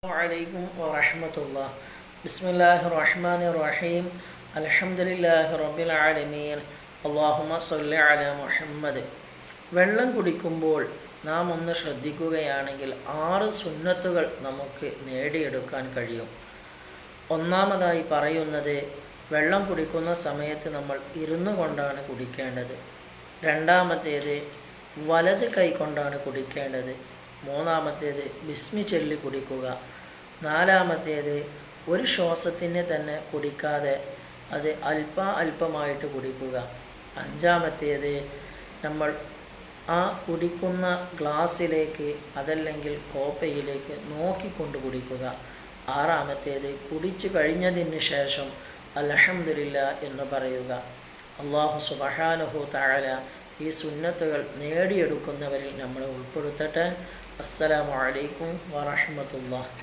അലൈക്കും വറഹ്മത്തുള്ളാഹി. ബിസ്മില്ലാഹിർ റഹ്മാനിർ റഹീം. അൽഹംദുലില്ലാഹി റബ്ബിൽ ആലമീൻ. അല്ലാഹുമ്മ സ്വല്ലി അലാ മുഹമ്മദ്. വെള്ളം കുടിക്കുമ്പോൾ നാം ഒന്ന് ശ്രദ്ധിക്കുകയാണെങ്കിൽ 6 സുന്നത്തുകൾ നമുക്ക് നേടിയെടുക്കാൻ കഴിയും. ഒന്നാമതായി പറയുന്നത്, വെള്ളം കുടിക്കുന്ന സമയത്ത് നമ്മൾ ഇരുന്നു കൊണ്ടാണ് കുടിക്കേണ്ടത്. രണ്ടാമത്തേത്, വലത് കൈ കൊണ്ടാണ് കുടിക്കേണ്ടത്. മൂന്നാമത്തേത്, ബിസ്മി ചൊല്ലി കുടിക്കുക. നാലാമത്തേത്, ഒരു ശ്വാസത്തിന് തന്നെ കുടിക്കാതെ അത് അല്പമായിട്ട് കുടിക്കുക. അഞ്ചാമത്തേത്, നമ്മൾ ആ കുടിക്കുന്ന ഗ്ലാസ്സിലേക്ക് അതല്ലെങ്കിൽ കോപ്പയിലേക്ക് നോക്കിക്കൊണ്ട് കുടിക്കുക. ആറാമത്തേത്, കുടിച്ചു കഴിഞ്ഞതിന് ശേഷം അൽഹംദുലില്ലാ എന്ന് പറയുക. അല്ലാഹു സുബ്ഹാനഹു തആല ഈ സുന്നത്തുകൾ നേടിയെടുക്കുന്നവരിൽ നമ്മളെ ഉൾപ്പെടുത്തട്ടെ. അസ്സലാമു അലൈക്കും വറഹ്മത്തുള്ളാഹി.